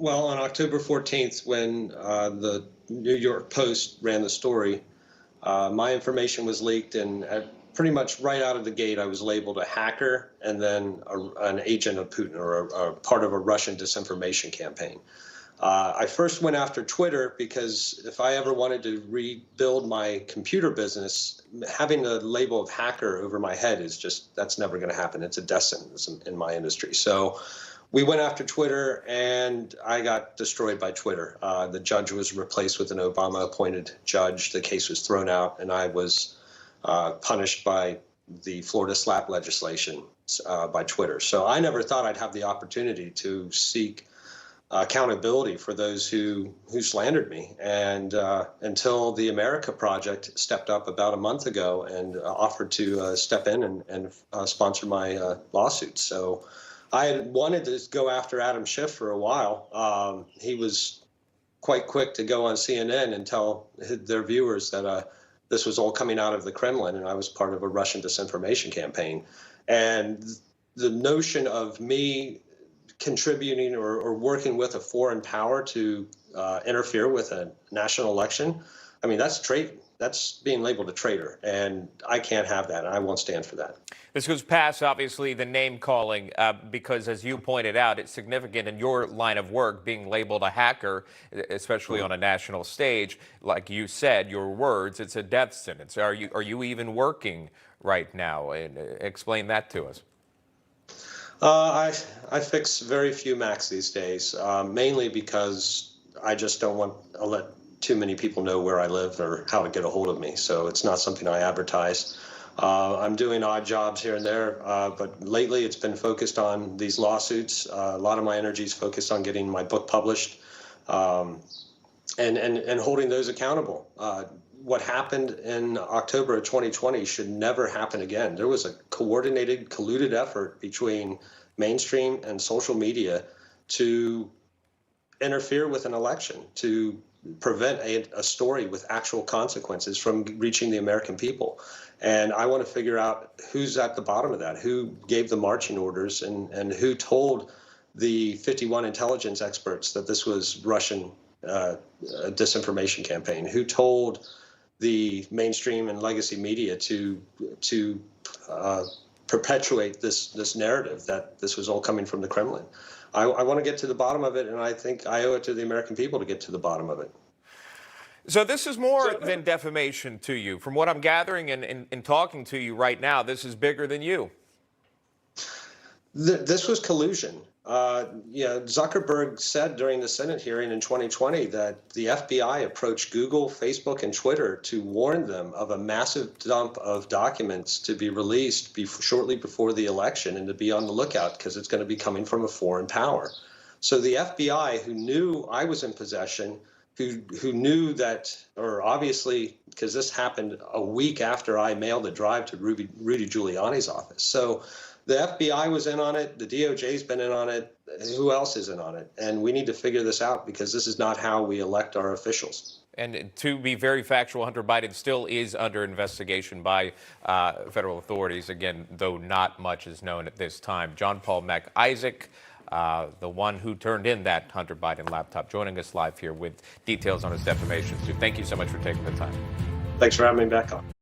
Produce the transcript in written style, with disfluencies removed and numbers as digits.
Well, on October 14th, when the New York Post ran the story, my information was leaked, and pretty much right out of the gate, I was labeled a hacker and then an agent of Putin, or a part of a Russian disinformation campaign. I first went after Twitter because if I ever wanted to rebuild my computer business, having the label of hacker over my head is just, that's never going to happen. It's a death sentence in my industry. So we went after Twitter, and I got destroyed by Twitter. The judge was replaced with an Obama-appointed judge. The case was thrown out, and I was punished by the Florida SLAPP legislation by Twitter. So I never thought I'd have the opportunity to seek accountability for those who slandered me, and until the America Project stepped up about a month ago and offered to step in and sponsor my lawsuit. So I had wanted to go after Adam Schiff for a while. He was quite quick to go on CNN and tell their viewers that this was all coming out of the Kremlin, and I was part of a Russian disinformation campaign. And the notion of me contributing or working with a foreign power to interfere with a national election, I mean, that's being labeled a traitor, and I can't have that, and I won't stand for that. This goes past, obviously, the name calling, because, as you pointed out, it's significant in your line of work, being labeled a hacker, especially on a national stage. Like you said, your words, it's a death sentence. Are you even working right now? And explain that to us. I fix very few Macs these days, mainly because I just don't want to let too many people know where I live or how to get a hold of me. So it's not something I advertise. I'm doing odd jobs here and there, but lately it's been focused on these lawsuits. A lot of my energy is focused on getting my book published and holding those accountable. What happened in October of 2020 should never happen again. There was a coordinated, colluded effort between mainstream and social media to interfere with an election, to prevent a story with actual consequences from reaching the American people. And I want to figure out who's at the bottom of that, who gave the marching orders, and who told the 51 intelligence experts that this was Russian disinformation campaign, who told the mainstream and legacy media to perpetuate this narrative that this was all coming from the Kremlin. I want to get to the bottom of it, and I think I owe it to the American people to get to the bottom of it. So this is more than defamation to you. From what I'm gathering and talking to you right now, this is bigger than you. This was collusion. Zuckerberg said during the Senate hearing in 2020 that the FBI approached Google, Facebook, and Twitter to warn them of a massive dump of documents to be released shortly before the election, and to be on the lookout because it's going to be coming from a foreign power. So the FBI, who knew I was in possession, who knew that, or obviously, because this happened a week after I mailed the drive to Rudy Giuliani's office. So the FBI was in on it. The DOJ's been in on it. Who else is in on it? And we need to figure this out, because this is not how we elect our officials. And to be very factual, Hunter Biden still is under investigation by federal authorities. Again, though not much is known at this time. John Paul Mac-Isaac, the one who turned in that Hunter Biden laptop, joining us live here with details on his defamation suit. Thank you so much for taking the time. Thanks for having me back on.